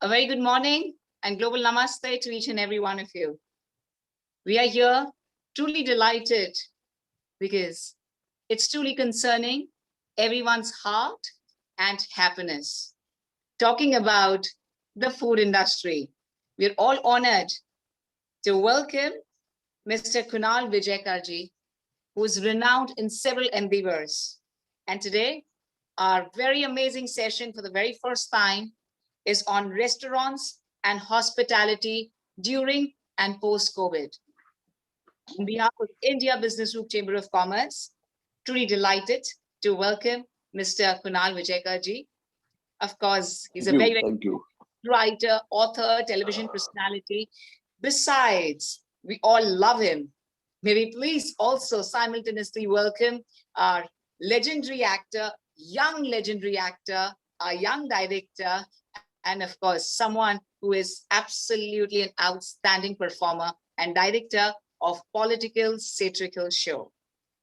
A very good morning and global namaste to each and every one of you. We are here truly delighted because it's truly concerning everyone's heart and happiness. Talking about the food industry, we're all honored to welcome Mr. Kunal Vijaykar ji, who is renowned in several endeavors. And today, our very amazing session for the very first time is on restaurants and hospitality during and post-COVID. On behalf of India Business Group Chamber of Commerce, truly delighted to welcome Mr. Kunal Vijaykar ji. Of course, he's a very, very Thank you. writer, author, television personality. Besides, we all love him. May we please also simultaneously welcome our legendary actor, young legendary actor, our young director, and of course, someone who is absolutely an outstanding performer and director of Political Satirical Show.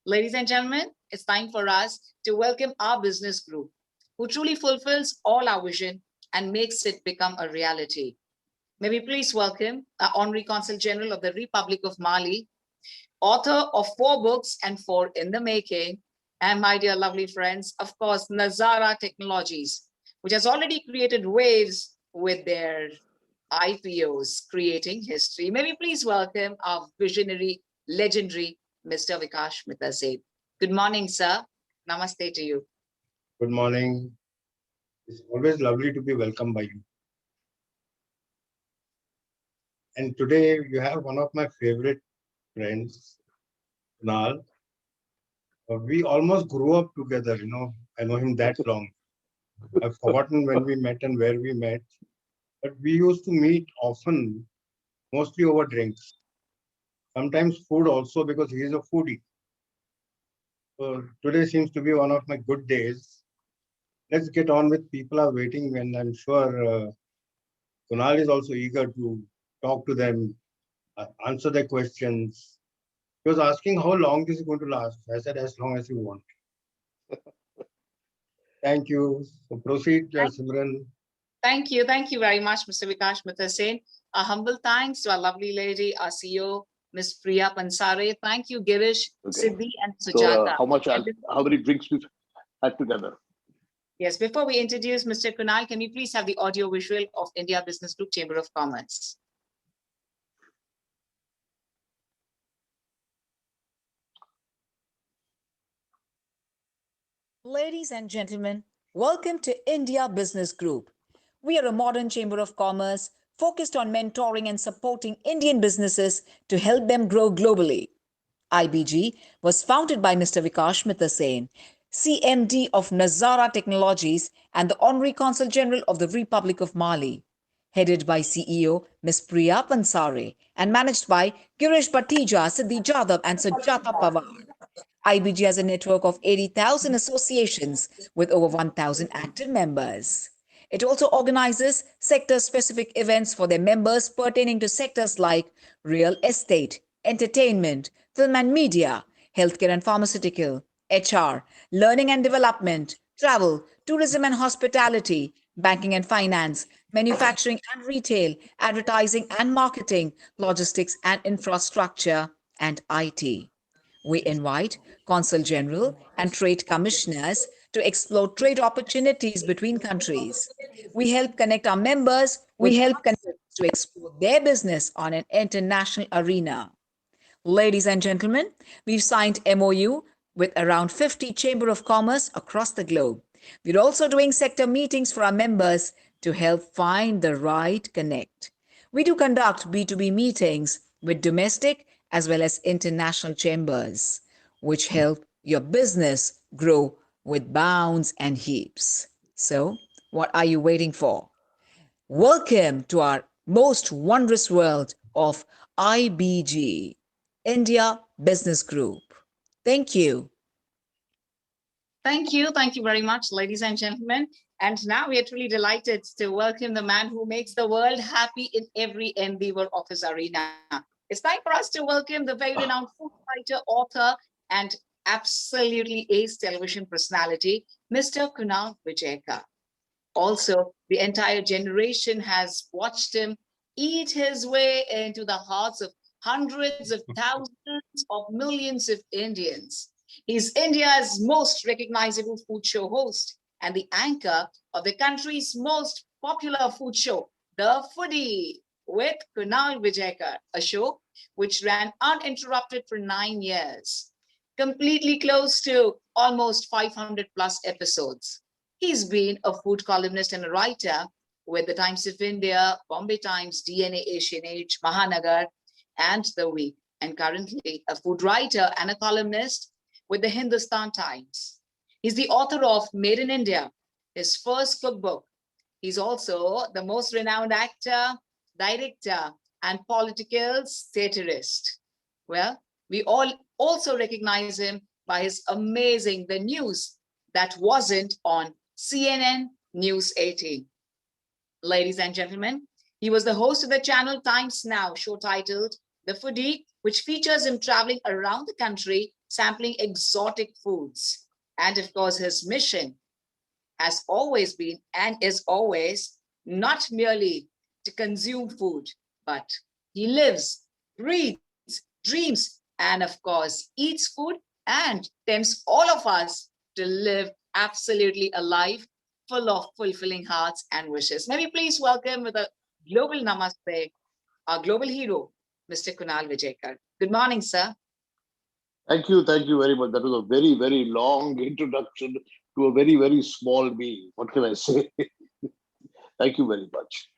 Ladies and gentlemen, it's time for us to welcome our business group, who truly fulfills all our vision and makes it become a reality. May we please welcome our Honorary Consul General of the Republic of Mali, author of 4 books and 4 in the making, and my dear lovely friends, of course, Nazara Technologies, which has already created waves with their IPOs, creating history. May we please welcome our visionary, legendary Mr. Vikash Mitase. Good morning, sir. Namaste to you. Good morning. It's always lovely to be welcomed by you. And today you have one of my favorite friends, Kunal. We almost grew up together, I know him that long. I've forgotten when we met and where we met, but we used to meet often, mostly over drinks. Sometimes food also, because he is a foodie. So today seems to be one of my good days. Let's get on with people are waiting, and I'm sure Kunal is also eager to talk to them, answer their questions. He was asking how long this is going to last. I said, as long as you want. Thank you. So proceed, Simran. Thank you. Thank you very much, Mr. Vikash Mitase. A humble thanks to our lovely lady, our CEO, Ms. Priya Pansare. Thank you, Girish, Siddhi, and Sujata. So, how many drinks we've had together? Yes, before we introduce Mr. Kunal, can we please have the audio visual of India Business Group Chamber of Commerce? Ladies and gentlemen, welcome to India Business Group. We are a modern chamber of commerce focused on mentoring and supporting Indian businesses to help them grow globally. IBG was founded by Mr. Vikash Mitase, CMD of Nazara Technologies and the Honorary Consul General of the Republic of Mali, headed by CEO Ms. Priya Pansare and managed by Girish Bhattija, Siddhi Jadhav and Sujata Pawar. IBG has a network of 80,000 associations with over 1,000 active members. It also organizes sector-specific events for their members pertaining to sectors like real estate, entertainment, film and media, healthcare and pharmaceutical, HR, learning and development, travel, tourism and hospitality, banking and finance, manufacturing and retail, advertising and marketing, logistics and infrastructure, and IT. We invite Consul General and Trade Commissioners to explore trade opportunities between countries. We help connect our members with partners to explore their business on an international arena. Ladies and gentlemen, we've signed MOU with around 50 Chamber of Commerce across the globe. We're also doing sector meetings for our members to help find the right connect. We do conduct B2B meetings with domestic as well as international chambers, which help your business grow with bounds and heaps. So, what are you waiting for? Welcome to our most wondrous world of IBG, India Business Group. Thank you. Thank you. Thank you very much, ladies and gentlemen. And now we are truly delighted to welcome the man who makes the world happy in every endeavor of his arena. It's time for us to welcome the very renowned food writer, author, and absolutely ace television personality, Mr. Kunal Vijaykar. Also, the entire generation has watched him eat his way into the hearts of hundreds of thousands of millions of Indians. He's India's most recognizable food show host and the anchor of the country's most popular food show, The Foodie, with Kunal Vijaykar, a show which ran uninterrupted for 9 years, completely close to almost 500 plus episodes. He's been a food columnist and a writer with the Times of India, Bombay Times, DNA Asian Age, Mahanagar, and The Week, and currently a food writer and a columnist with the Hindustan Times. He's the author of Made in India, his first cookbook. He's also the most renowned actor, director, and political satirist. Well, we all also recognize him by his amazing The News That Wasn't on CNN News 18. Ladies and gentlemen, he was the host of the channel Times Now show titled The Foodie, which features him traveling around the country, sampling exotic foods. And of course, his mission has always been and is always not merely to consume food, but he lives, breathes, dreams, and of course, eats food and tempts all of us to live absolutely alive, full of fulfilling hearts and wishes. May we please welcome with a global namaste, our global hero, Mr. Kunal Vijaykar. Good morning, sir. Thank you very much. That was a very, very long introduction to a very, very small me. What can I say? Thank you very much.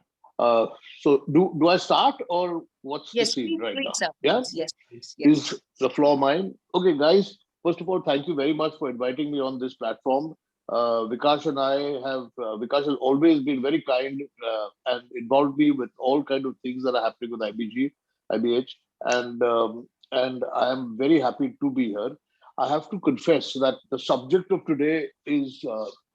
So do I start or what's the Yes, scene please, right please, now? sir. Yeah? Yes, please. Yes. Is the floor mine? Okay, guys. First of all, thank you very much for inviting me on this platform. Vikash and I have, Vikash has always been very kind and involved me with all kind of things that are happening with IBH, and I am very happy to be here. I have to confess that the subject of today is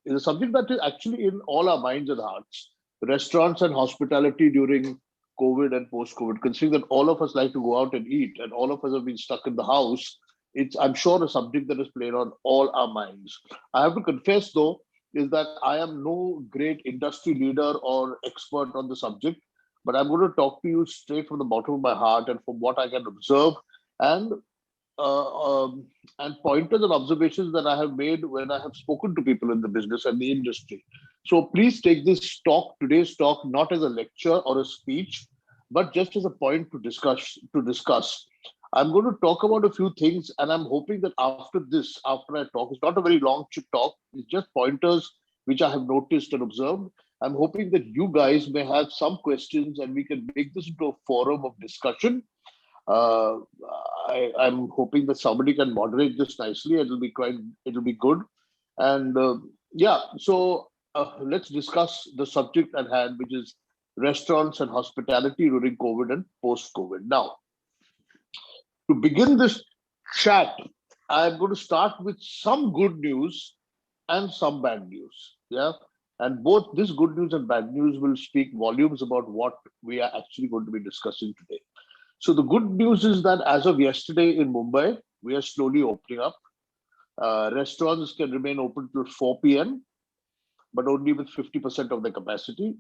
a subject that is actually in all our minds and hearts. Restaurants and hospitality during COVID and post-COVID. Considering that all of us like to go out and eat, and all of us have been stuck in the house, it's, I'm sure, a subject that is played on all our minds. I have to confess, though, is that I am no great industry leader or expert on the subject, but I'm going to talk to you straight from the bottom of my heart and from what I can observe and uh, um, and pointers and observations that I have made when I have spoken to people in the business and the industry. So please take today's talk, not as a lecture or a speech, but just as a point to discuss. I'm going to talk about a few things, and I'm hoping that after I talk, it's not a very long talk, it's just pointers which I have noticed and observed. I'm hoping that you guys may have some questions and we can make this into a forum of discussion. uh, I'm hoping that somebody can moderate this nicely. It'll be good. And yeah, so let's discuss the subject at hand, which is restaurants and hospitality during COVID and post-COVID. Now, to begin this chat, I'm going to start with some good news and some bad news. Yeah. And both this good news and bad news will speak volumes about what we are actually going to be discussing today. So the good news is that as of yesterday in Mumbai, we are slowly opening up. Restaurants can remain open till 4 p.m., but only with 50% of the capacity.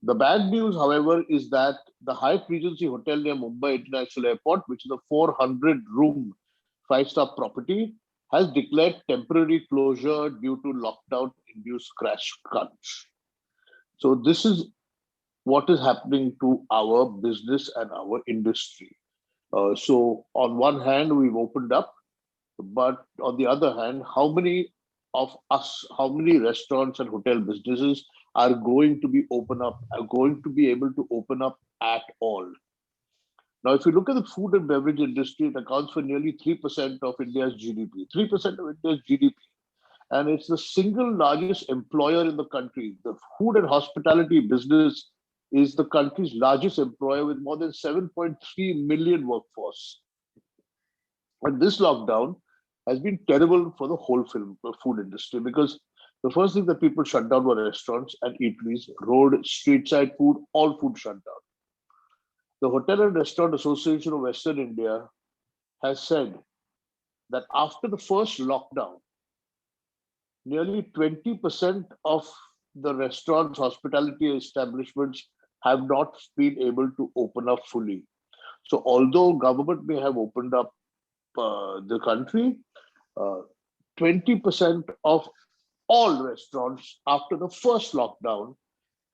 The bad news, however, is that the Hyatt Regency Hotel near Mumbai International Airport, which is a 400-room five-star property, has declared temporary closure due to lockdown-induced crash crunch. So this is what is happening to our business and our industry. So on one hand, we've opened up, but on the other hand, how many restaurants and hotel businesses are going to be able to open up at all? Now, if you look at the food and beverage industry, it accounts for nearly 3% of India's GDP. 3% of India's GDP. And it's the single largest employer in the country. The food and hospitality business is the country's largest employer with more than 7.3 million workforce. And this lockdown has been terrible for the whole food industry, because the first thing that people shut down were restaurants and eateries, road, street side food, all food shut down. The Hotel and Restaurant Association of Western India has said that after the first lockdown, nearly 20% of the restaurants, hospitality establishments have not been able to open up fully. So although government may have opened up the country, uh, 20% of all restaurants after the first lockdown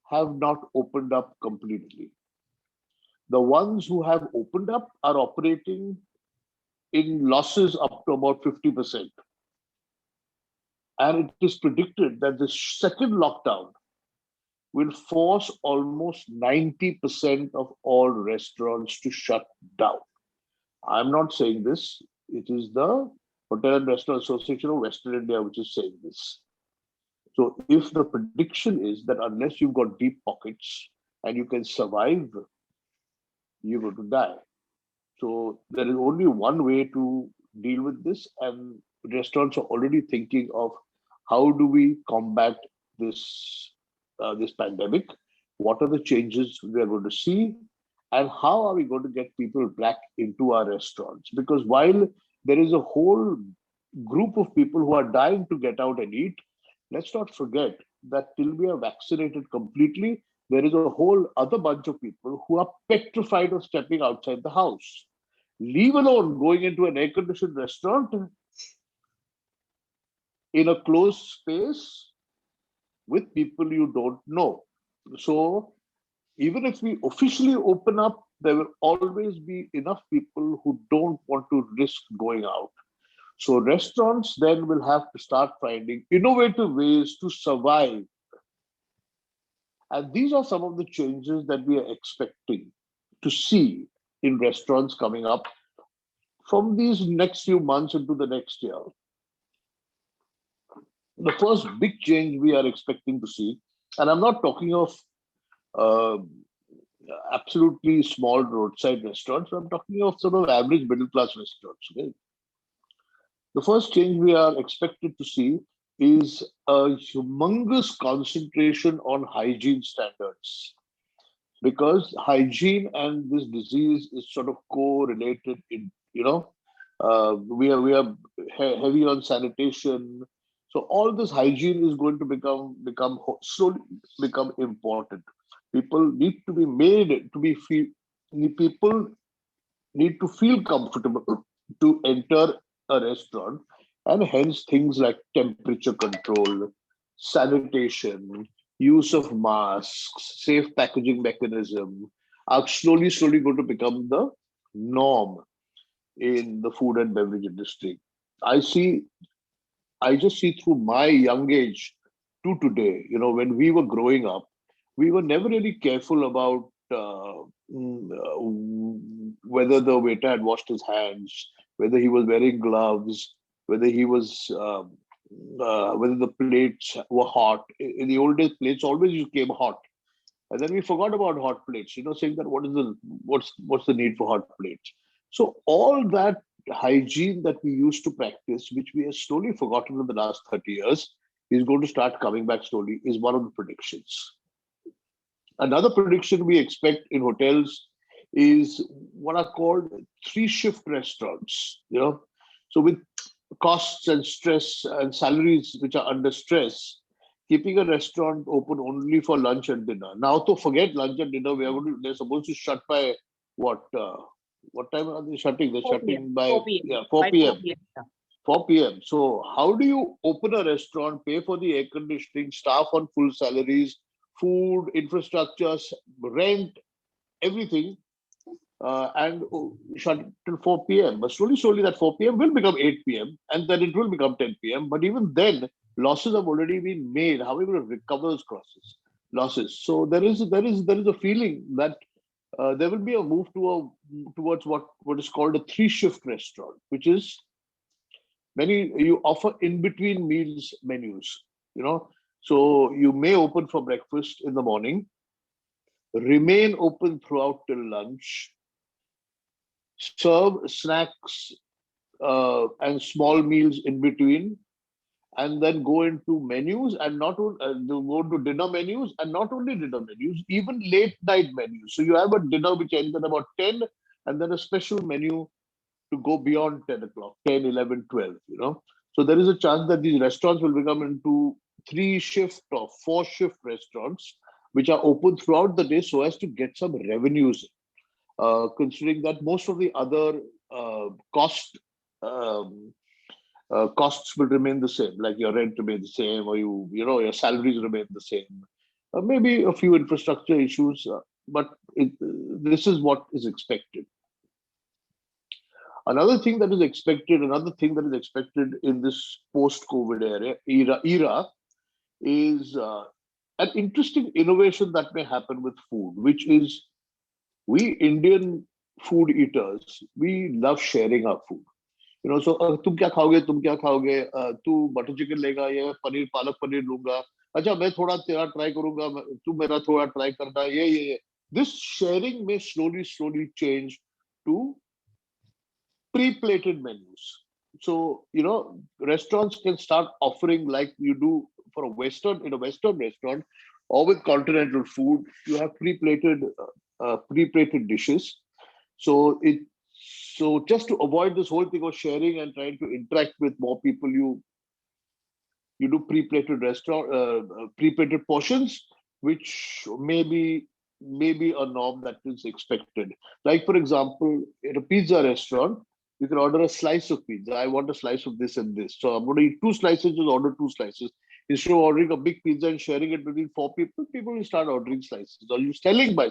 have not opened up completely. The ones who have opened up are operating in losses up to about 50%. And it is predicted that the second lockdown will force almost 90% of all restaurants to shut down. I'm not saying this, it is the Hotel and Restaurant Association of Western India which is saying this. So, if the prediction is that unless you've got deep pockets and you can survive, you're going to die. So, there is only one way to deal with this, and restaurants are already thinking of how do we combat this pandemic? What are the changes we are going to see, and how are we going to get people back into our restaurants? Because while there is a whole group of people who are dying to get out and eat, let's not forget that till we are vaccinated completely, there is a whole other bunch of people who are petrified of stepping outside the house. Leave alone going into an air conditioned restaurant in a closed space with people you don't know. So, even if we officially open up, there will always be enough people who don't want to risk going out. So restaurants then will have to start finding innovative ways to survive. And these are some of the changes that we are expecting to see in restaurants coming up from these next few months into the next year. The first big change we are expecting to see, and I'm not talking of uh, absolutely small roadside restaurants, I'm talking of sort of average middle class restaurants. Okay? The first change we are expected to see is a humongous concentration on hygiene standards, because hygiene and this disease is sort of co-related. We are heavy on sanitation, so all this hygiene is going to become slowly become important. People need to be made to be feel. People need to feel comfortable to enter a restaurant, and hence things like temperature control, sanitation, use of masks, safe packaging mechanism are slowly going to become the norm in the food and beverage industry. I see, I just see through my young age to today, when we were growing up, we were never really careful about whether the waiter had washed his hands, whether he was wearing gloves, whether he was whether the plates were hot. In the old days, plates always came hot, and then we forgot about hot plates. Saying that what's the need for hot plates? So all that hygiene that we used to practice, which we have slowly forgotten in the last 30 years, is going to start coming back slowly. Is one of the predictions. Another prediction we expect in hotels is what are called three-shift restaurants. So with costs and stress and salaries which are under stress, keeping a restaurant open only for lunch and dinner. Now, to forget lunch and dinner, they're supposed to shut by what? What time are they shutting? They're 4 shutting p.m. by 4 p.m. yeah 4 By 4 p.m. p.m. Yeah. 4 p.m. So how do you open a restaurant, pay for the air conditioning, staff on full salaries, food, infrastructure, rent, everything, and shut till 4 p.m. But slowly that 4 p.m. will become 8 p.m. and then it will become 10 p.m. But even then, losses have already been made. How are we going to recover those losses? So there is a feeling that there will be a move towards what is called a three-shift restaurant, which is you offer in between meals menus. So you may open for breakfast in the morning, remain open throughout till lunch, serve snacks and small meals in between, and then go into menus and go to dinner menus, and not only dinner menus, even late night menus. So you have a dinner which ends at about 10, and then a special menu to go beyond 10 o'clock, 10, 11, 12. So there is a chance that these restaurants will become into 3-shift or 4-shift restaurants, which are open throughout the day so as to get some revenues. Considering that most of the other um, costs will remain the same, like your rent remain the same, or your salaries remain the same. Maybe a few infrastructure issues, but this is what is expected. Another thing that is expected in this post-COVID era is an interesting innovation that may happen with food, which is we Indian food eaters, we love sharing our food. So तुम क्या खाओगे, तुम क्या खाओगे, तू butter chicken लेगा या पनीर पालक पनीर लूंगा, अच्छा मैं थोड़ा तेरा ट्राई करूंगा, तू मेरा थोड़ा ट्राई करना, ये this sharing may slowly change to pre-plated menus. So restaurants can start offering, like you do for a Western restaurant or with continental food, you have pre-plated dishes. So just to avoid this whole thing of sharing and trying to interact with more people, you do pre-plated portions, which may be a norm that is expected. Like for example, in a pizza restaurant, you can order a slice of pizza. I want a slice of this and this, so I'm going to eat 2 slices. Just order 2 slices. Instead of ordering a big pizza and sharing it between 4 people, people will start ordering slices, or you selling by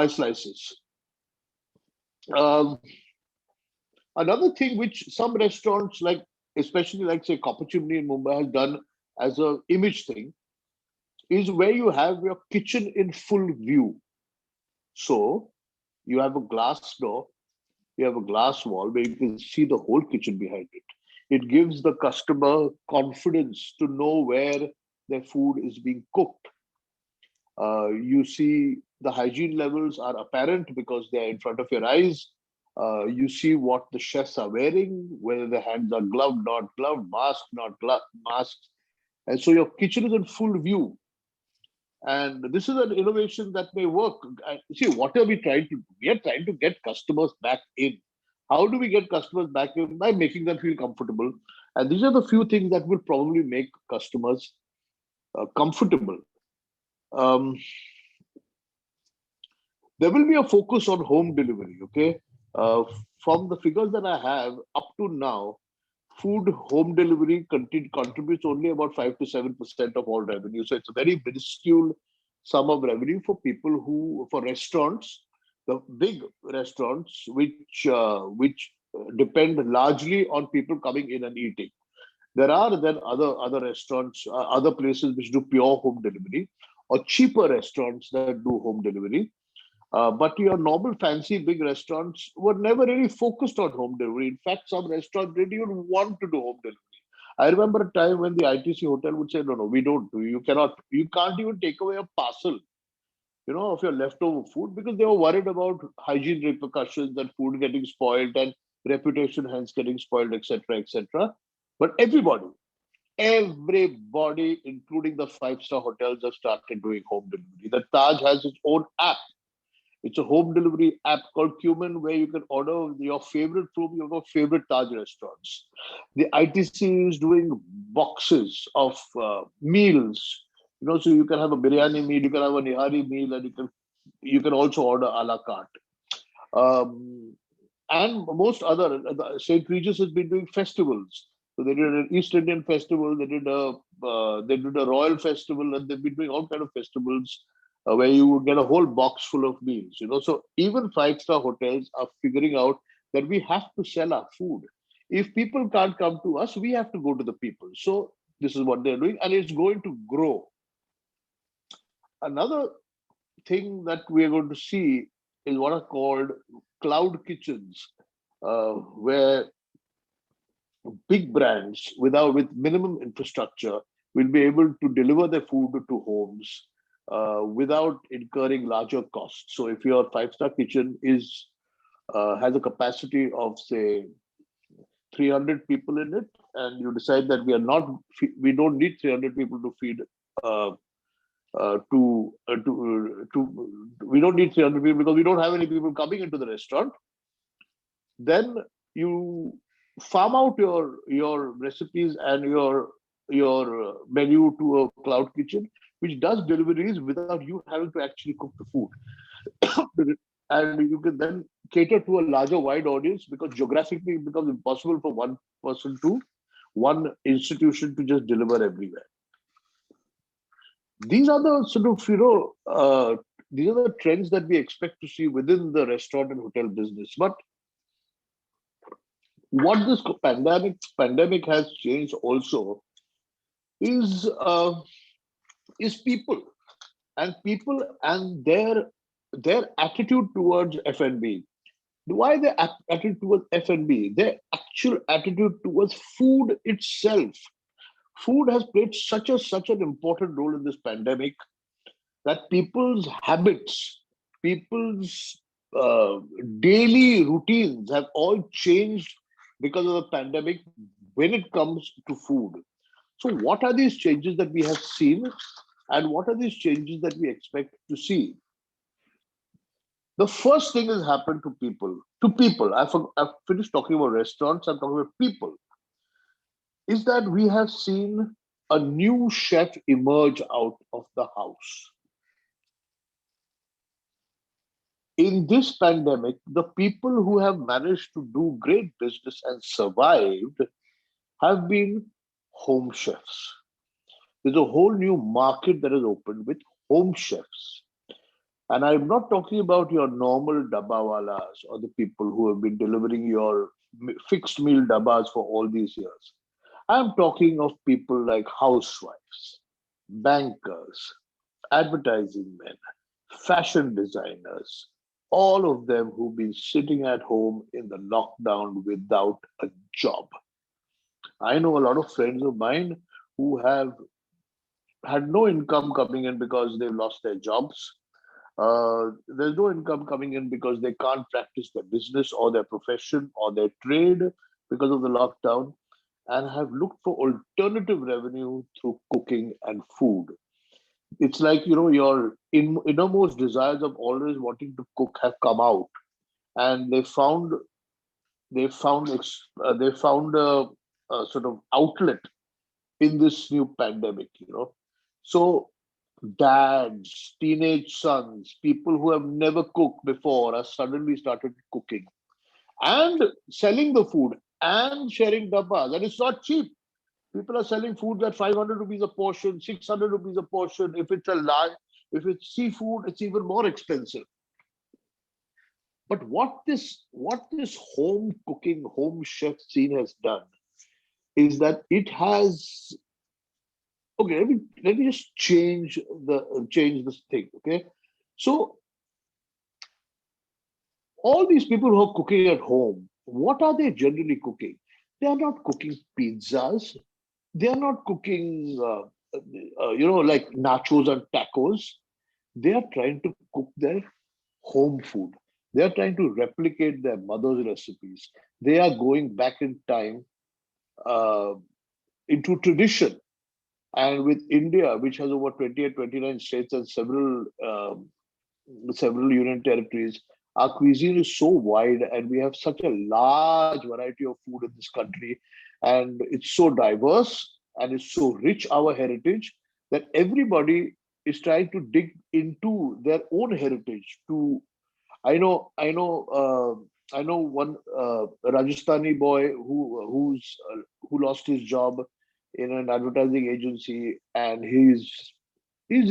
slices. Another thing which some restaurants, like especially like say Copper Chimney in Mumbai, has done as an image thing, is where you have your kitchen in full view. So you have a glass door, you have a glass wall where you can see the whole kitchen behind it. It gives the customer confidence to know where their food is being cooked. You see the hygiene levels are apparent because they're in front of your eyes. You see what the chefs are wearing, whether their hands are gloved, not gloved, masked, not masked. And so your kitchen is in full view. And this is an innovation that may work. See, what are we trying to do? We are trying to get customers back in. How do we get customers back in? By making them feel comfortable. And these are the few things that will probably make customers comfortable. There will be a focus on home delivery, okay? From the figures that I have up to now, food home delivery contributes only about 5 to 7% of all revenue. So it's a very minuscule sum of revenue for for restaurants, the big restaurants, which depend largely on people coming in and eating. There are then other restaurants, other places which do pure home delivery, or cheaper restaurants that do home delivery. But your normal fancy big restaurants were never really focused on home delivery. In fact, some restaurants didn't even want to do home delivery. I remember a time when the ITC hotel would say, no, we don't do. You can't even take away a parcel, of your leftover food, because they were worried about hygiene repercussions and food getting spoiled and reputation hence getting spoiled, etc., etc. But everybody, including the 5-star hotels, have started doing home delivery. The Taj has its own app. It's a home delivery app called Cumin, where you can order your favorite from your favorite Taj restaurants. The ITC is doing boxes of meals. So you can have a biryani meal, you can have a nihari meal, and you can also order a la carte. And most other, St. Regis has been doing festivals. So they did an East Indian festival, they did a royal festival, and they've been doing all kind of festivals where you would get a whole box full of meals. So even 5-star hotels are figuring out that we have to sell our food. If people can't come to us, we have to go to the people. So this is what they're doing, and it's going to grow. Another thing that we are going to see is what are called cloud kitchens, where big brands with minimum infrastructure will be able to deliver their food to homes without incurring larger costs. So if your 5-star kitchen has a capacity of say 300 people in it, and you decide that we don't need 300 people to feed we don't need 300 people because we don't have any people coming into the restaurant, then you farm out your recipes and your menu to a cloud kitchen, which does deliveries without you having to actually cook the food. And you can then cater to a larger wide audience, because geographically it becomes impossible for one institution to just deliver everywhere. These are the sort of, these are the trends that we expect to see within the restaurant and hotel business. But what this pandemic has changed also is people, and their attitude towards F&B. Why their attitude towards F&B? Their actual attitude towards food itself. Food has played such an important role in this pandemic, that people's habits, people's daily routines have all changed because of the pandemic when it comes to food. So, what are these changes that we have seen, and what are these changes that we expect to see? The first thing has happened to people. To people, I've finished talking about restaurants. I'm talking about people. Is that we have seen a new chef emerge out of the house. In this pandemic, the people who have managed to do great business and survived have been home chefs. There's a whole new market that has opened with home chefs. And I'm not talking about your normal dabbawalas or the people who have been delivering your fixed meal dabbas for all these years. I'm talking of people like housewives, bankers, advertising men, fashion designers, all of them who've been sitting at home in the lockdown without a job. I know a lot of friends of mine who have had no income coming in because they've lost their jobs. There's no income coming in because they can't practice their business or their profession or their trade because of the lockdown, and have looked for alternative revenue through cooking and food. It's like, your innermost desires of always wanting to cook have come out, and they found a sort of outlet in this new pandemic. So dads, teenage sons, people who have never cooked before are suddenly started cooking and selling the food and sharing dabbas. And it's not cheap. People are selling food at 500 rupees a portion, 600 rupees a portion. If it's seafood, it's even more expensive. But what this home cooking, home chef scene has done is that it has, okay, let me just change this thing. Okay. So all these people who are cooking at home, what are they generally cooking? They are not cooking pizzas. They are not cooking, like nachos and tacos. They are trying to cook their home food. They are trying to replicate their mother's recipes. They are going back in time, uh, into tradition. And with India, which has over 28, 29 states and several union territories, our cuisine is so wide, and we have such a large variety of food in this country, and it's so diverse and it's so rich, our heritage, that everybody is trying to dig into their own heritage. To I know one Rajasthani boy who lost his job in an advertising agency, and he's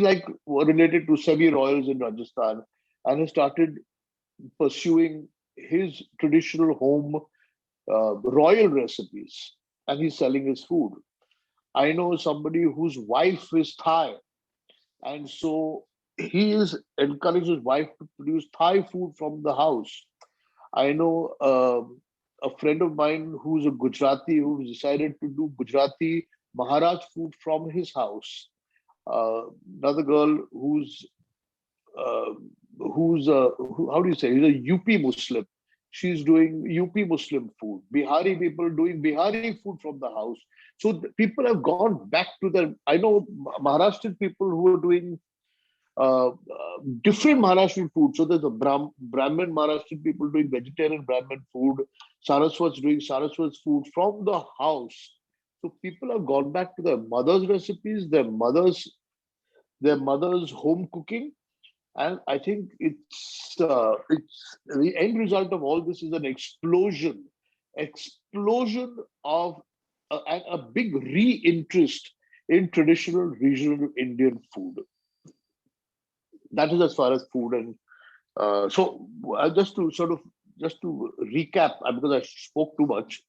like related to semi royals in Rajasthan, and he started pursuing his traditional home royal recipes, and he's selling his food. I know somebody whose wife is Thai, and so he is encouraged his wife to produce Thai food from the house. I know a friend of mine who's a Gujarati who decided to do Gujarati Maharaj food from his house. Another girl uh, how do you say, he's a UP Muslim. She's doing UP Muslim food. Bihari people doing Bihari food from the house. So people have gone back to the. I know Maharashtrian people who are doing different Maharashtrian food. So there's a Brahmin Maharashtrian people doing vegetarian Brahmin food. Saraswat's doing Saraswat's food from the house. So people have gone back to their mother's recipes, their mother's home cooking, and I think it's the end result of all this is an explosion of a big re-interest in traditional regional Indian food. That is as far as food. And just to recap, because I spoke too much,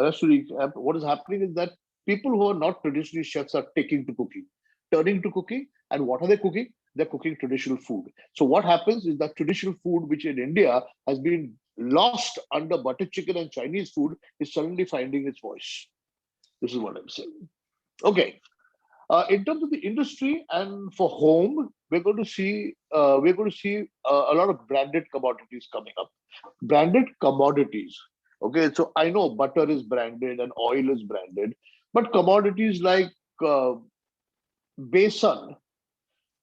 just to recap, what is happening is that people who are not traditionally chefs are turning to cooking. And what are they cooking? They're cooking traditional food. So what happens is that traditional food, which in India has been lost under butter chicken and Chinese food, is suddenly finding its voice. This is what I'm saying. Okay. In terms of the industry and for home, we're going to see a lot of branded commodities coming up. Branded commodities. Okay, so I know butter is branded and oil is branded, but commodities like besan,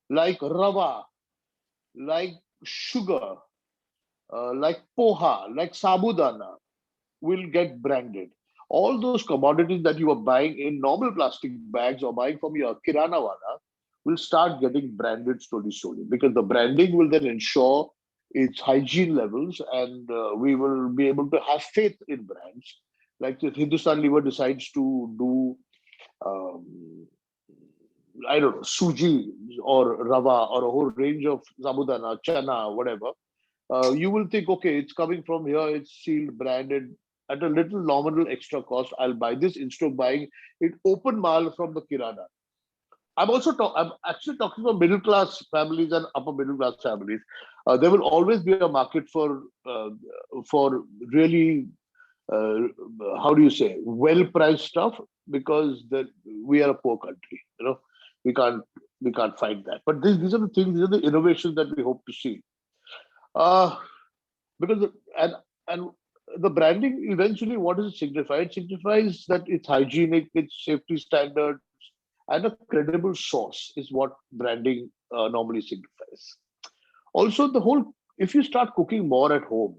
like rava, like sugar, like poha, like sabudana will get branded. All those commodities that you are buying in normal plastic bags or buying from your kirana wala will start getting branded slowly, because the branding will then ensure its hygiene levels, and we will be able to have faith in brands. Like if Hindustan Liver decides to do, um, I don't know, suji or rava or a whole range of sabudana, chana, whatever, you will think, okay, it's coming from here, it's sealed, branded at a little nominal extra cost. I'll buy this instead of buying it open mall from the kirana. I'm actually talking about middle class families and upper middle class families. There will always be a market for really uh, how do you say, well priced stuff, because we are a poor country. We can't we can't fight that. But these are the things, these are the innovations that we hope to see. Uh, because and the branding eventually, what does it signify? It signifies that it's hygienic, it's safety standards, and a credible source is what branding normally signifies. Also, if you start cooking more at home,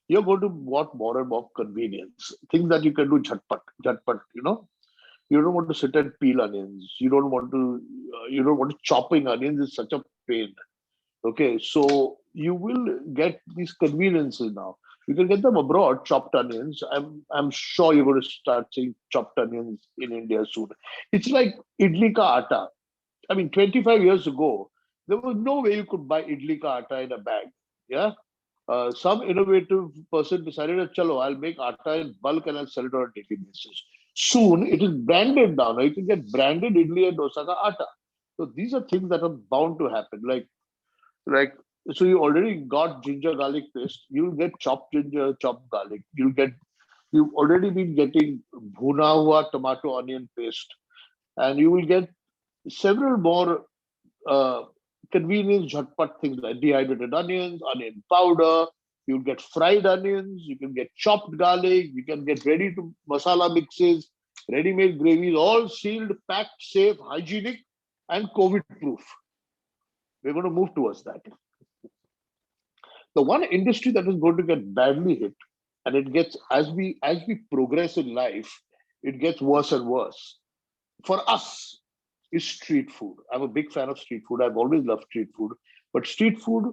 you're going to want more and more convenience. Things that you can do jhatpat. You don't want to sit and peel onions. You don't want to chopping onions is such a pain. Okay, so you will get these conveniences now. You can get them abroad, chopped onions. I'm sure you're going to start seeing chopped onions in India soon. It's like idli ka atta. I mean, 25 years ago, there was no way you could buy idli ka atta in a bag. Yeah. Some innovative person decided that, chalo, I'll make atta in bulk and I'll sell it on a daily basis. Soon it is branded now. Now you can get branded idli and dosa ka atta. So these are things that are bound to happen. Like so you already got ginger garlic paste. You'll get chopped ginger, chopped garlic. You've already been getting bhuna hua tomato onion paste, and you will get several more uh, convenience jhatpat things like dehydrated onions, onion powder. You'll get fried onions. You can get chopped garlic. You can get ready to masala mixes, ready-made gravies, all sealed, packed, safe, hygienic, and COVID-proof. We're going to move towards that. The one industry that is going to get badly hit, and it gets, as we progress in life, it gets worse and worse for us, is street food. I'm a big fan of street food. I've always loved street food. But street food,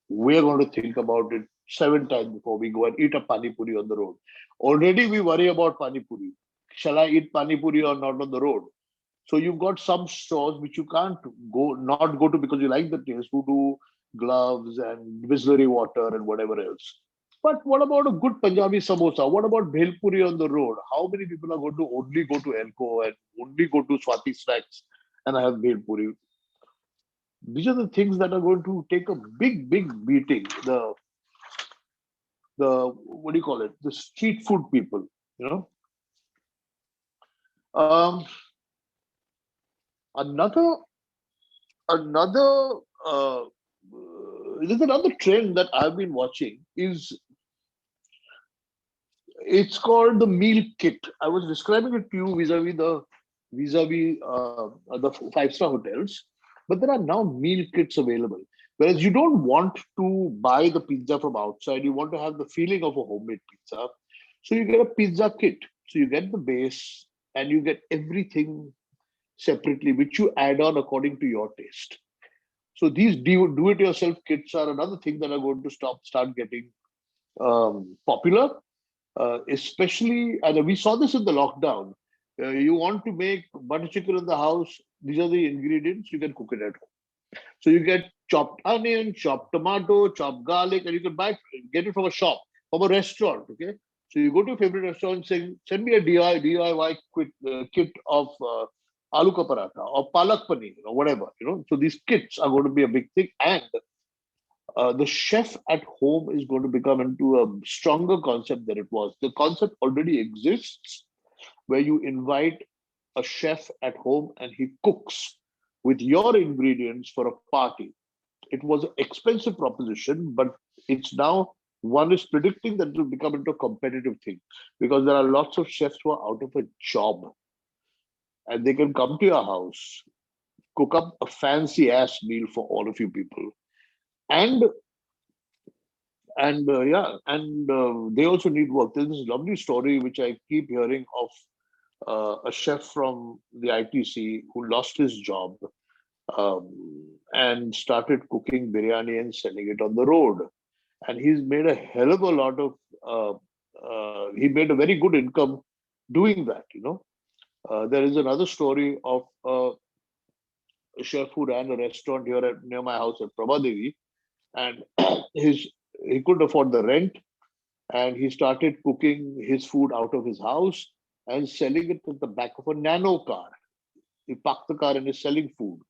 we're going to think about it 7 times before we go and eat a pani puri on the road. Already we worry about pani puri. Shall I eat pani puri or not on the road? So you've got some stores which you can't not go to because you like the taste, who do gloves and Bisleri water and whatever else. But what about a good Punjabi samosa? What about bhel puri on the road? How many people are going to only go to Elko and only go to Swati Snacks and have bhel puri? These are the things that are going to take a big beating. The what do you call it? The street food people, you know. Um, another another there's another trend that I've been watching is, it's called the meal kit. I was describing it to you vis-a-vis the five-star hotels. But there are now meal kits available. Whereas you don't want to buy the pizza from outside, you want to have the feeling of a homemade pizza. So you get a pizza kit. So you get the base and you get everything separately, which you add on according to your taste. So these do-it-yourself kits are another thing that are going to start getting popular, especially, and we saw this in the lockdown. You want to make butter chicken in the house, these are the ingredients, you can cook it at home. So you get chopped onion, chopped tomato, chopped garlic, and you can get it from a shop, from a restaurant. Okay, so you go to your favorite restaurant, saying, "Send me a DIY kit of aloo ka paratha or palak paneer or whatever." So these kits are going to be a big thing, and the chef at home is going to become into a stronger concept than it was. The concept already exists, where you invite a chef at home and he cooks with your ingredients for a party. It was an expensive proposition, but it's now, one is predicting that it will become into a competitive thing, because there are lots of chefs who are out of a job and they can come to your house, cook up a fancy ass meal for all of you people. And they also need work. There's this lovely story which I keep hearing of a chef from the ITC who lost his job and started cooking biryani and selling it on the road. And he's made a hell of a lot of, he made a very good income doing that. There is another story of a chef who ran a restaurant here near my house at Prabhadevi, and he couldn't afford the rent, and he started cooking his food out of his house and selling it at the back of a nano car. He parked the car and is selling food.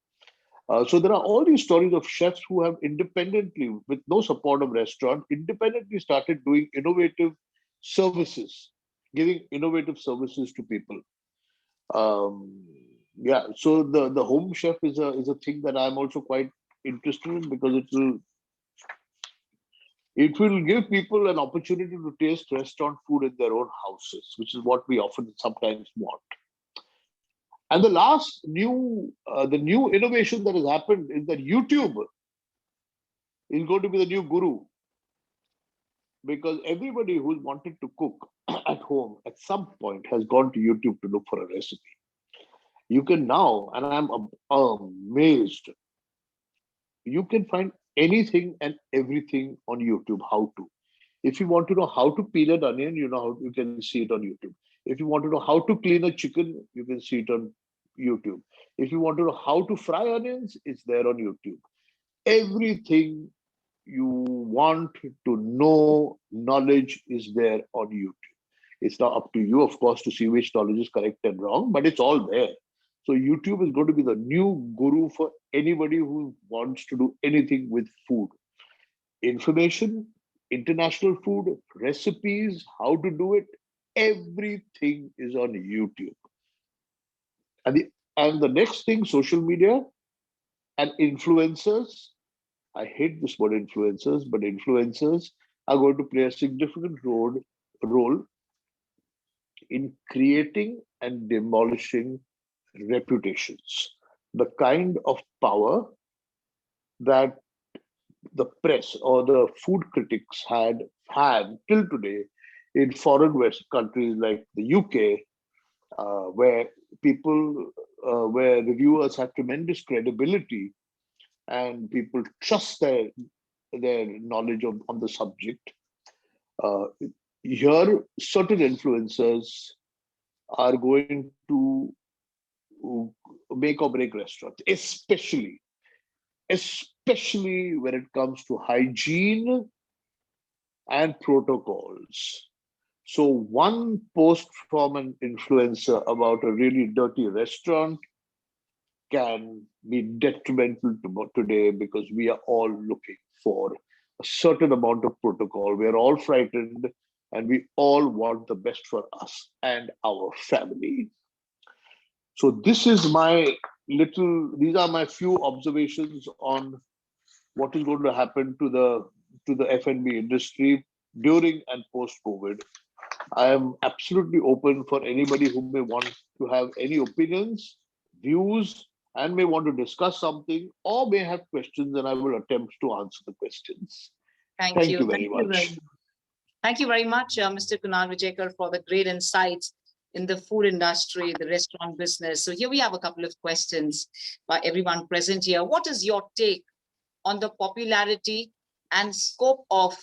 So there are all these stories of chefs who have independently, with no support of restaurant, independently started doing innovative services, giving innovative services to people. So the home chef is a thing that I'm also quite interested in, because it will give people an opportunity to taste restaurant food in their own houses, which is what we often sometimes want. And the new innovation that has happened is that YouTube is going to be the new guru, because everybody who's wanted to cook at home at some point has gone to YouTube to look for a recipe. You can now, and I'm amazed, you can find anything and everything on YouTube. How to. If you want to know how to peel an onion, you can see it on YouTube. If you want to know how to clean a chicken, you can see it on YouTube. If you want to know how to fry onions, it's there on YouTube. Everything you want to know, knowledge is there on YouTube. It's now up to you, of course, to see which knowledge is correct and wrong, but it's all there. So YouTube is going to be the new guru for anybody who wants to do anything with food. Information, international food, recipes, how to do it, everything is on YouTube. And the next thing, social media and influencers. I hate this word influencers, but influencers are going to play a significant role in creating and demolishing reputations. The kind of power that the press or the food critics had till today in foreign West countries like the UK, where where reviewers have tremendous credibility and people trust their knowledge on the subject. Here, certain influencers are going to make or break restaurants, especially when it comes to hygiene and protocols. So one post from an influencer about a really dirty restaurant can be detrimental to today, because we are all looking for a certain amount of protocol. We are all frightened and we all want the best for us and our family. So these are my few observations on what is going to happen to the F&B industry during and post-COVID. I am absolutely open for anybody who may want to have any opinions, views, and may want to discuss something or may have questions, and I will attempt to answer the questions. Thank Thank you. you very much. Thank you very much, Mr. Kunal Vijaykar, for the great insights in the food industry, the restaurant business. So here we have a couple of questions by everyone present here. What is your take on the popularity and scope of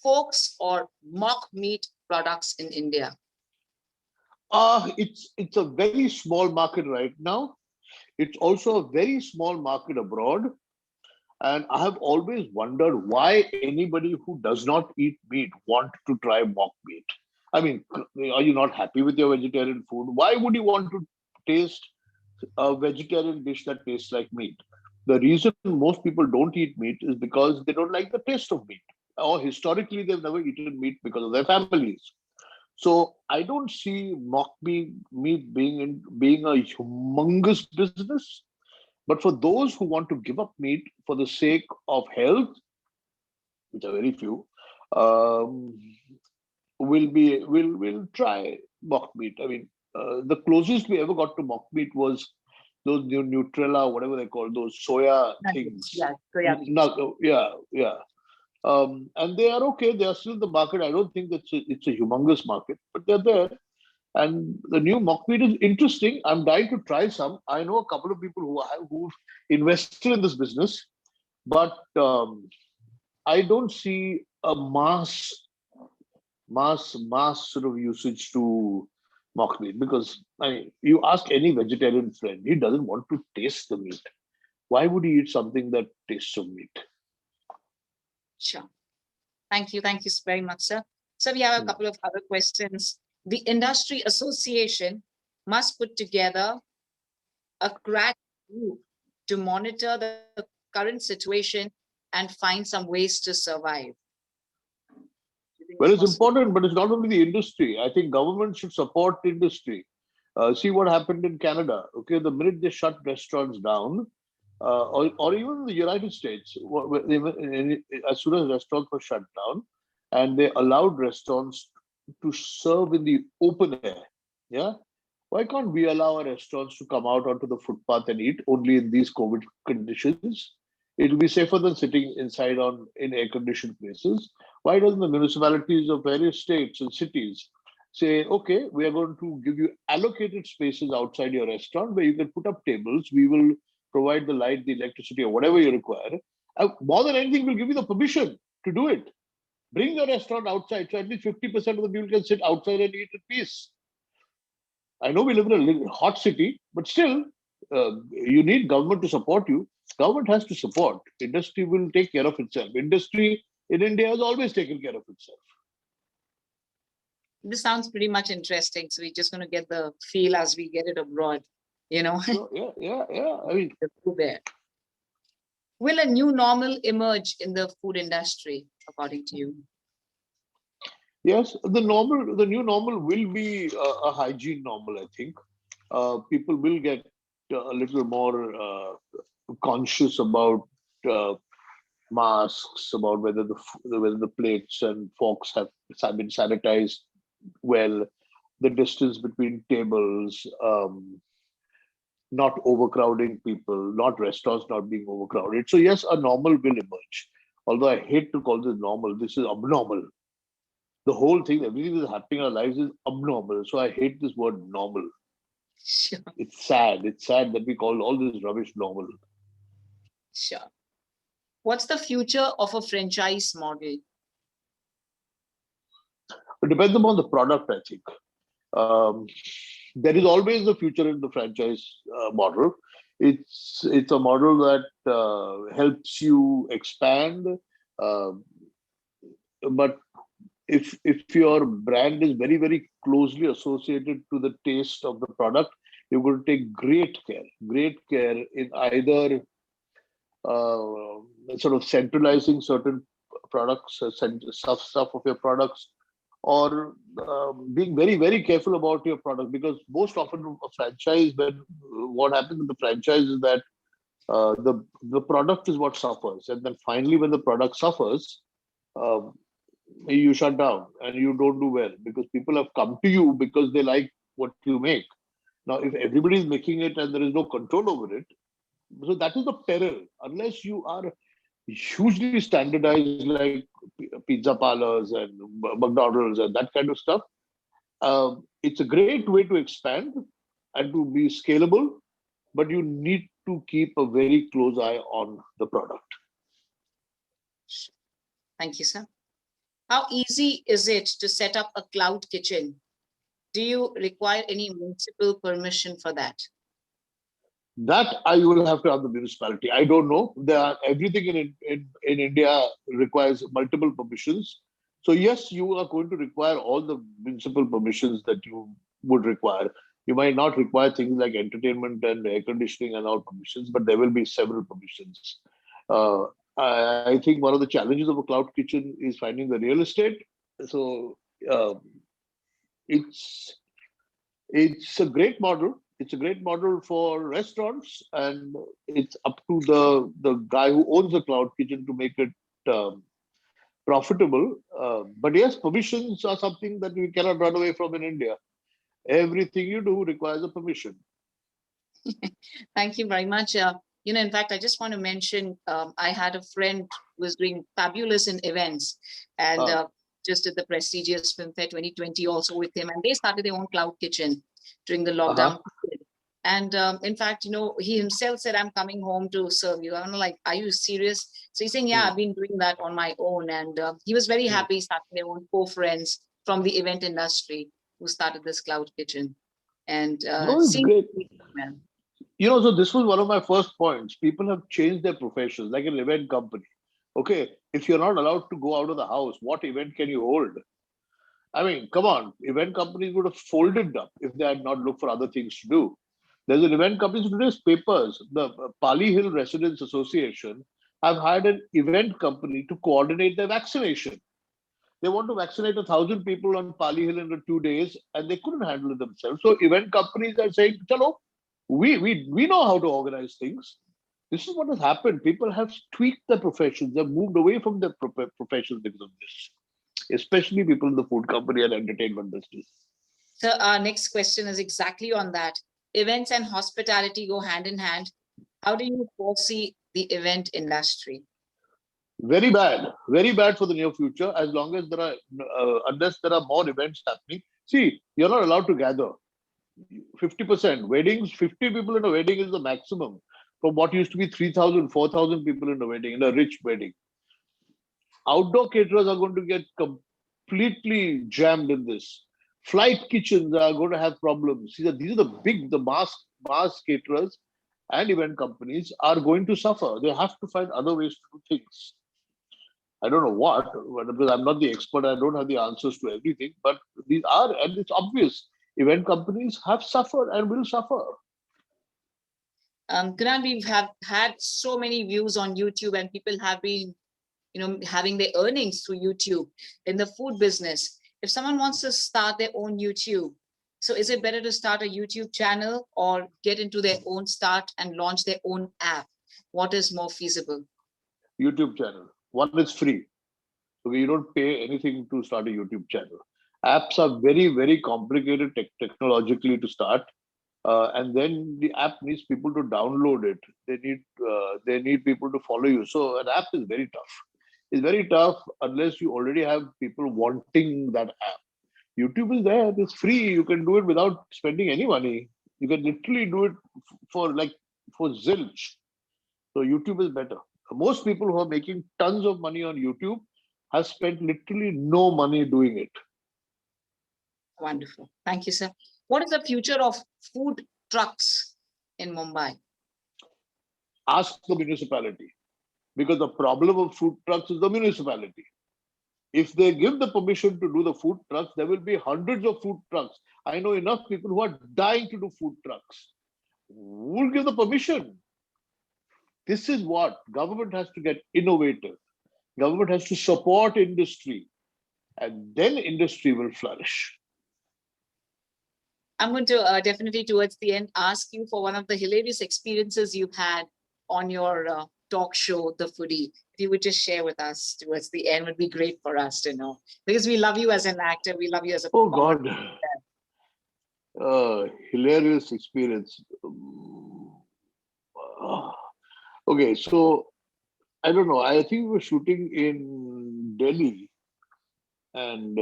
forks or mock meat products in India? It's a very small market right now. It's also a very small market abroad. And I have always wondered why anybody who does not eat meat want to try mock meat. I mean, are you not happy with your vegetarian food? Why would you want to taste a vegetarian dish that tastes like meat? The reason most people don't eat meat is because they don't like the taste of meat, or historically they've never eaten meat because of their families. So I don't see meat being a humongous business. But for those who want to give up meat for the sake of health, which are very few, um, will try mock meat. I mean, the closest we ever got to mock meat was those new Nutrella, whatever they call those soya things. Yeah, soya beans. Yeah. And they are okay. They are still in the market. I don't think it's a humongous market, but they're there. And the new mock meat is interesting. I'm dying to try some. I know a couple of people who've invested in this business, but I don't see a mass sort of usage to mock meat, because I mean, you ask any vegetarian friend, he doesn't want to taste the meat. Why would he eat something that tastes of meat? Sure. Thank you. Thank you very much, sir. So we have a couple of other questions. The industry association must put together a crack group to monitor the current situation and find some ways to survive. Well, it's important, but it's not only the industry. I think government should support industry. See what happened in Canada. Okay, the minute they shut restaurants down, or even the United States, as soon as restaurants were shut down, and they allowed restaurants to serve in the open air. Yeah, why can't we allow our restaurants to come out onto the footpath and eat only in these COVID conditions? It'll be safer than sitting inside in air-conditioned places. Why doesn't the municipalities of various states and cities say, okay, we are going to give you allocated spaces outside your restaurant where you can put up tables. We will provide the light, the electricity, or whatever you require. More than anything, we'll give you the permission to do it. Bring your restaurant outside, so at least 50% of the people can sit outside and eat in peace. I know we live in a hot city, but still, you need government to support you. Government has to support. Industry will take care of itself. Industry in India has always taken care of itself. This sounds pretty much interesting. So we're just going to get the feel as we get it abroad, you know. So, yeah. I mean, there. Will a new normal emerge in the food industry, according to you? yes, the new normal will be a hygiene normal. I think people will get a little more conscious about masks, about whether the plates and forks have been sanitized well, the distance between tables, not overcrowding people, not restaurants not being overcrowded. So yes, a normal will emerge. Although I hate to call this normal, this is abnormal. The whole thing, everything that's happening in our lives is abnormal. So I hate this word normal. Sure. It's sad. It's sad that we call all this rubbish normal. Sure. What's the future of a franchise model? It depends upon the product, I think. There is always a future in the franchise model. It's a model that helps you expand, but if your brand is very, very closely associated to the taste of the product, you're going to take great care in either sort of centralizing certain products, stuff of your products, or being very, very careful about your product. Because most often a franchise, what happens in the franchise is that the product is what suffers, and then finally when the product suffers, you shut down and you don't do well, because people have come to you because they like what you make. Now, if everybody is making it and there is no control over it, So that is the peril. Unless you are hugely standardized like pizza parlors and McDonald's and that kind of stuff, it's a great way to expand and to be scalable, but you need to keep a very close eye on the product. Thank you, sir. How easy is it to set up a cloud kitchen? Do you require any municipal permission for that? That I will have to have the municipality. I don't know. Everything in India requires multiple permissions. So yes, you are going to require all the municipal permissions that you would require. You might not require things like entertainment and air conditioning and all permissions, but there will be several permissions. Uh, I think one of the challenges of a cloud kitchen is finding the real estate. So uh, it's it's a great model. It's a great model for restaurants, and it's up to the guy who owns the cloud kitchen to make it profitable. But yes, permissions are something that we cannot run away from in India. Everything you do requires a permission. Thank you very much. In fact, I just want to mention, I had a friend who was doing fabulous in events, and just at the prestigious Film Fair 2020 also with him, and they started their own cloud kitchen during the lockdown period. And in fact, he himself said, I'm coming home to serve you. I'm like, are you serious? So he's saying, yeah, I've been doing that on my own. And he was very happy starting their own co-friends from the event industry who started this cloud kitchen. And it's great. So this was one of my first points. People have changed their professions, like an event company. Okay, if you're not allowed to go out of the house, what event can you hold? I mean, come on, event companies would have folded up if they had not looked for other things to do. There's an event company, today's papers, the Pali Hill Residents Association have hired an event company to coordinate their vaccination. They want to vaccinate 1,000 people on Pali Hill in 2 days, and they couldn't handle it themselves. So event companies are saying, chalo, we know how to organize things. This is what has happened. People have tweaked their professions. They've moved away from their professions because of this, especially people in the food company and entertainment business. So our next question is exactly on that. Events and hospitality go hand in hand. How do you foresee the event industry? Very bad for the near future. As long as unless there are more events happening. See, you're not allowed to gather. 50% weddings, 50 people in a wedding is the maximum from what used to be 3,000, 4,000 people in a wedding, in a rich wedding. Outdoor caterers are going to get completely jammed in this. Flight kitchens are going to have problems. These are the mass caterers and event companies are going to suffer. They have to find other ways to do things. I don't know what, because I'm not the expert. I don't have the answers to everything, but these are, and it's obvious, event companies have suffered and will suffer. Kunal, we have had so many views on YouTube, and people have been, having their earnings through YouTube in the food business. If someone wants to start their own YouTube, so is it better to start a YouTube channel or get into their own start and launch their own app? What is more feasible? YouTube channel. One is free. So you don't pay anything to start a YouTube channel. Apps are very, very complicated technologically to start. And then the app needs people to download it. They need people to follow you. So an app is very tough. It's very tough unless you already have people wanting that app. YouTube is there. It's free. You can do it without spending any money. You can literally do it for zilch. So YouTube is better. Most people who are making tons of money on YouTube have spent literally no money doing it. Wonderful. Thank you, sir. What is the future of food trucks in Mumbai? Ask the municipality, because the problem of food trucks is the municipality. If they give the permission to do the food trucks, there will be hundreds of food trucks. I know enough people who are dying to do food trucks. Who will give the permission? This is what government has to get innovative. Government has to support industry, and then industry will flourish. I'm going to definitely towards the end ask you for one of the hilarious experiences you've had on your talk show, The Foodie. If you would just share with us towards the end, would be great for us to know, because we love you as an actor. We love you as a performer. God. Hilarious experience. Okay, so I don't know. I think we were shooting in Delhi, and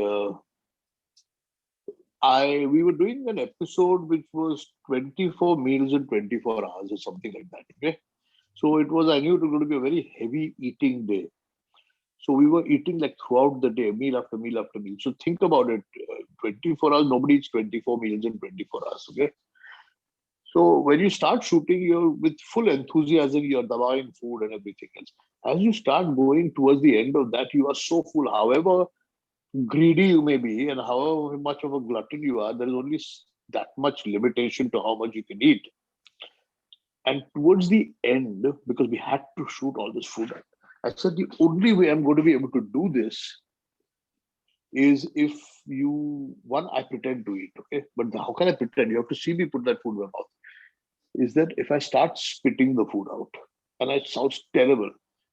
I we were doing an episode which was 24 meals in 24 hours or something like that. Okay, so it was, I knew it was going to be a very heavy eating day. So we were eating like throughout the day, meal after meal after meal. So think about it, 24 hours. Nobody eats 24 meals in 24 hours. Okay, so when you start shooting, you're with full enthusiasm. You're devouring food and everything else. As you start going towards the end of that, you are so full. However greedy you may be and however much of a glutton you are, there is only that much limitation to how much you can eat. And towards the end, because we had to shoot all this food, I said the only way I'm going to be able to do this is if you, one, I pretend to eat, okay? But how can I pretend? You have to see me put that food in my mouth. Is that if I start spitting the food out, and it sounds terrible,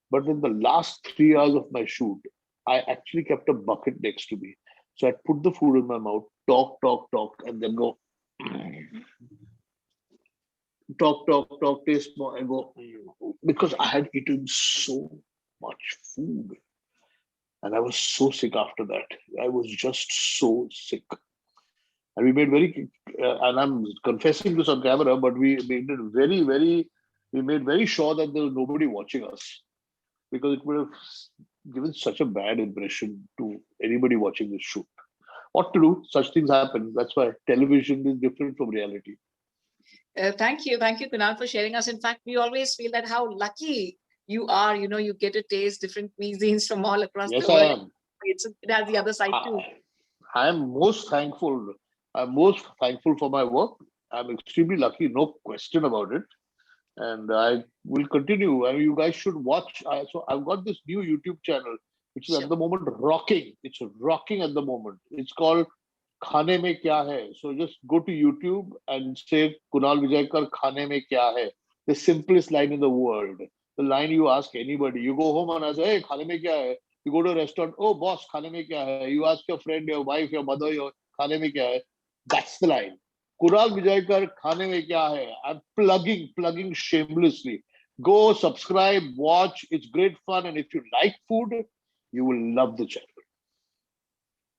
but in the last 3 hours of my shoot, I actually kept a bucket next to me. So I'd put the food in my mouth, talk, and then go, talk, taste more, and go, because I had eaten so much food. And I was so sick after that. I was just so sick. And we made and I'm confessing this on camera, but we made it we made very sure that there was nobody watching us, because it would have given such a bad impression to anybody watching this shoot. What to do? Such things happen. That's why television is different from reality. Thank you, Kunal, for sharing us. In fact, we always feel that how lucky you are. You know, you get to taste different cuisines from all across the Yes, I world. am. It has the other side too. I am most thankful. I'm most thankful for my work. I'm extremely lucky, no question about it. And I will continue. I mean, you guys should watch. So I've got this new YouTube channel, which is at Sure. the moment rocking. It's rocking at the moment. It's called Khane Mein Kya Hai. So just go to YouTube and say Kunal Vijaykar Khane Mein Kya Hai. The simplest line in the world. The line you ask anybody. You go home and ask, hey, Khane Mein Kya Hai? You go to a restaurant, oh boss, Khane Mein Kya Hai? You ask your friend, your wife, your mother, your Khane Mein Kya Hai? That's the line. Kunal Vijaykar Khane Mein Kya Hai? I'm plugging shamelessly. Go subscribe, watch. It's great fun. And if you like food, you will love the channel.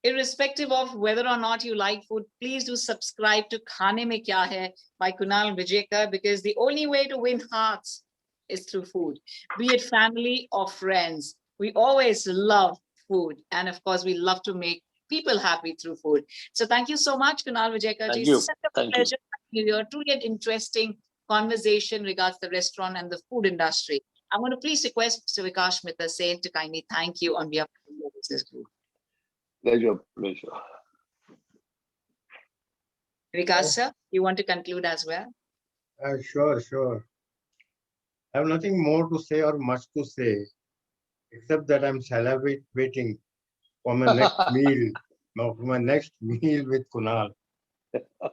Irrespective of whether or not you like food, please do subscribe to Khane Mein Kya Hai by Kunal Vijaykar, because the only way to win hearts is through food, be it family or friends. We always love food. And of course, we love to make people happy through food. So thank you so much, Kunal Vijaykar ji. Thank you. Such a Thank you. pleasure having you here. Truly an interesting conversation regards the restaurant and the food industry. I'm going to please request Mr. Vikash Mitra Sen to kindly thank you on behalf of the business group. Pleasure. Vikas, sir, you want to conclude as well? Sure. I have nothing more to say or much to say, except that I'm salivating for my next meal. No, for my next meal with Kunal. I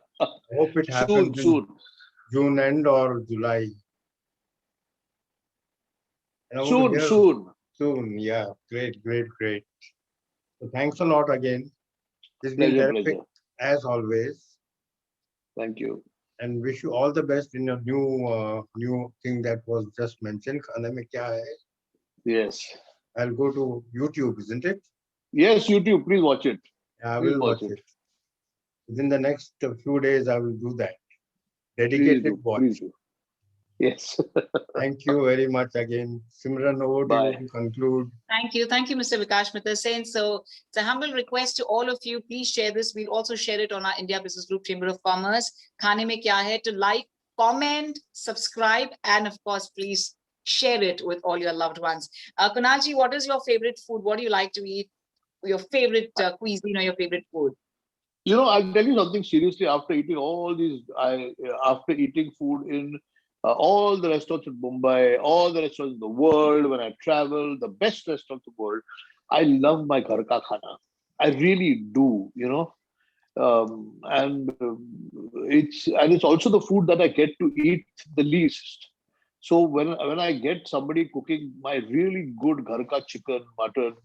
hope it happens in Soon. June end or July. And I want to hear soon. Yeah, great. So thanks a lot again. It's been terrific as always. Thank you. And wish you all the best in your new thing that was just mentioned. Khane Mein Kya Hai? Yes. I'll go to YouTube, isn't it? Yes, YouTube. Please watch it. I will watch it. Within the next few days, I will do that. Dedicated watch. Please do. Yes. Thank you very much again. Simran, over to you to conclude. Thank you, Mr. Vikash Mitra Sen. So it's a humble request to all of you. Please share this. We'll also share it on our India Business Group Chamber of Commerce. Khane Mein Kya Hai, to like, comment, subscribe, and of course, please share it with all your loved ones. Kunalji, what is your favorite food? What do you like to eat? Your favorite cuisine or your favorite food? You know, I'll tell you something seriously. After eating all these, after eating food in all the restaurants in Mumbai, all the restaurants in the world, when I travel, the best restaurants in the world, I love my ghar ka khana. I really do, you know. It's also the food that I get to eat the least. So when I get somebody cooking my really good ghar ka chicken, mutton,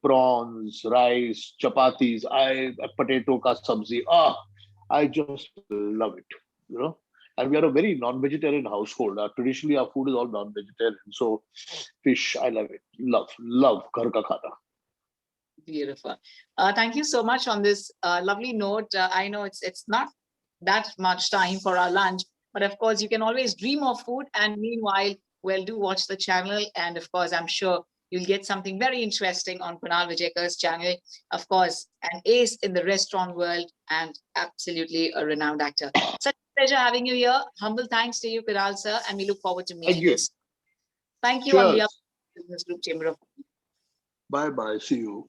prawns, rice, chapatis, potato ka sabzi. I just love it. You know, And we are a very non-vegetarian household. Traditionally, our food is all non-vegetarian. So fish, I love it. Love ghar ka khana. Beautiful. Thank you so much on this lovely note. I know it's not that much time for our lunch, but of course you can always dream of food. And meanwhile, well, do watch the channel. And of course, I'm sure you'll get something very interesting on Kunal Vijayakar's channel. Of course, an ace in the restaurant world and absolutely a renowned actor. Such a pleasure having you here. Humble thanks to you, Kunal sir, and we look forward to meeting Thank you. you. Thank you on behalf Cheers. of the Business Group Chamber of Bye bye. See you.